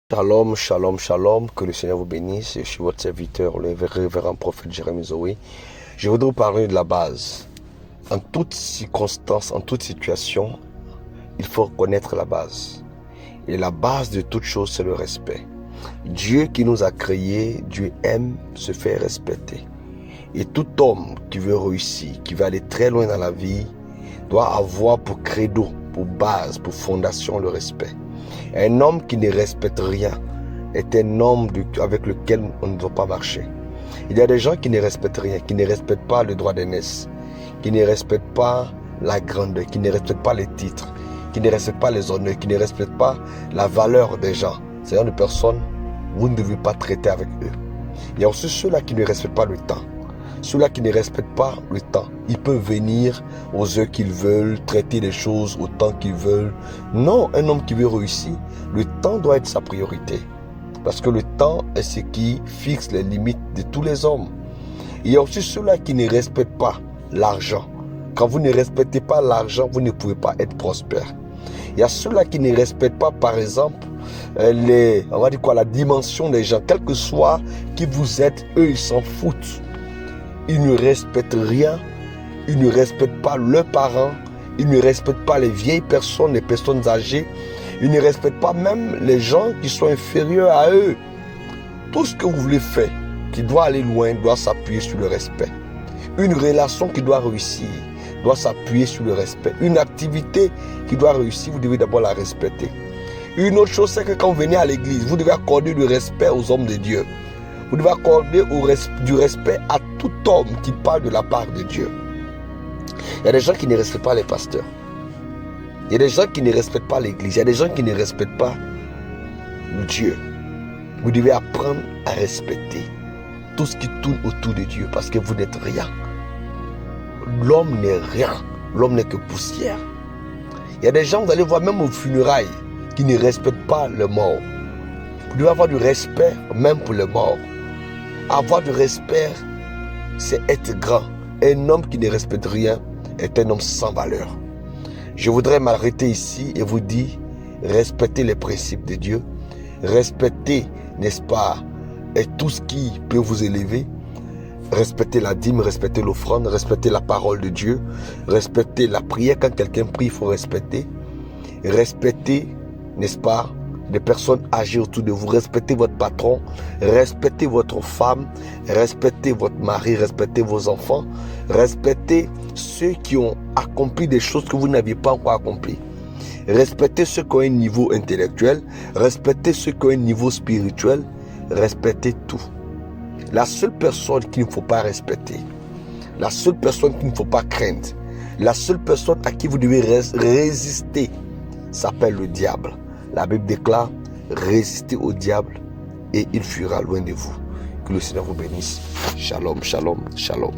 Shalom, shalom, shalom, que le Seigneur vous bénisse. Je suis votre serviteur, le révérend prophète Jérémie Zoé. Je voudrais vous parler de la base. En toute circonstance, en toute situation, il faut reconnaître la base. Et la base de toute chose, c'est le respect. Dieu qui nous a créés, Dieu aime se faire respecter. Et tout homme qui veut réussir, qui veut aller très loin dans la vie, doit avoir pour credo, pour base, pour fondation le respect. Un homme qui ne respecte rien est un homme avec lequel on ne doit pas marcher. Il y a des gens qui ne respectent rien, qui ne respectent pas le droit d'aînesse, qui ne respectent pas la grandeur, qui ne respectent pas les titres, qui ne respectent pas les honneurs, qui ne respectent pas la valeur des gens. Ces genre de personnes, vous ne devez pas traiter avec eux. Il y a aussi ceux-là qui ne respectent pas le temps. Ceux-là qui ne respectent pas le temps, ils peuvent venir aux heures qu'ils veulent, traiter les choses au temps qu'ils veulent. Non, un homme qui veut réussir, le temps doit être sa priorité. Parce que le temps est ce qui fixe les limites de tous les hommes. Il y a aussi ceux-là qui ne respectent pas l'argent. Quand vous ne respectez pas l'argent, vous ne pouvez pas être prospère. Il y a ceux-là qui ne respectent pas, par exemple, la dimension des gens. Quel que soit qui vous êtes, eux, ils s'en foutent. Ils ne respectent rien, ils ne respectent pas leurs parents, ils ne respectent pas les vieilles personnes, les personnes âgées, ils ne respectent pas même les gens qui sont inférieurs à eux. Tout ce que vous voulez faire, qui doit aller loin, doit s'appuyer sur le respect. Une relation qui doit réussir, doit s'appuyer sur le respect. Une activité qui doit réussir, vous devez d'abord la respecter. Une autre chose, c'est que quand vous venez à l'église, vous devez accorder du respect aux hommes de Dieu. Vous devez accorder du respect à tout homme qui parle de la part de Dieu. Il y a des gens qui ne respectent pas les pasteurs. Il y a des gens qui ne respectent pas l'église. Il y a des gens qui ne respectent pas Dieu. Vous devez apprendre à respecter tout ce qui tourne autour de Dieu parce que vous n'êtes rien. L'homme n'est rien. L'homme n'est que poussière. Il y a des gens, vous allez voir même aux funérailles, qui ne respectent pas le mort. Vous devez avoir du respect même pour le mort. Avoir du respect, c'est être grand. Un homme qui ne respecte rien est un homme sans valeur. Je voudrais m'arrêter ici et vous dire, respectez les principes de Dieu. Respectez, n'est-ce pas, et tout ce qui peut vous élever. Respectez la dîme, respectez l'offrande, respectez la parole de Dieu. Respectez la prière. Quand quelqu'un prie, il faut respecter. Respectez, n'est-ce pas, des personnes âgées autour de vous. Respectez votre patron, respectez votre femme, respectez votre mari, respectez vos enfants, respectez ceux qui ont accompli des choses que vous n'aviez pas encore accomplies. Respectez ceux qui ont un niveau intellectuel, respectez ceux qui ont un niveau spirituel, respectez tout. La seule personne qu'il ne faut pas respecter, la seule personne qu'il ne faut pas craindre, la seule personne à qui vous devez résister s'appelle le diable. La Bible déclare, résistez au diable et il fuira loin de vous. Que le Seigneur vous bénisse. Shalom, shalom, shalom.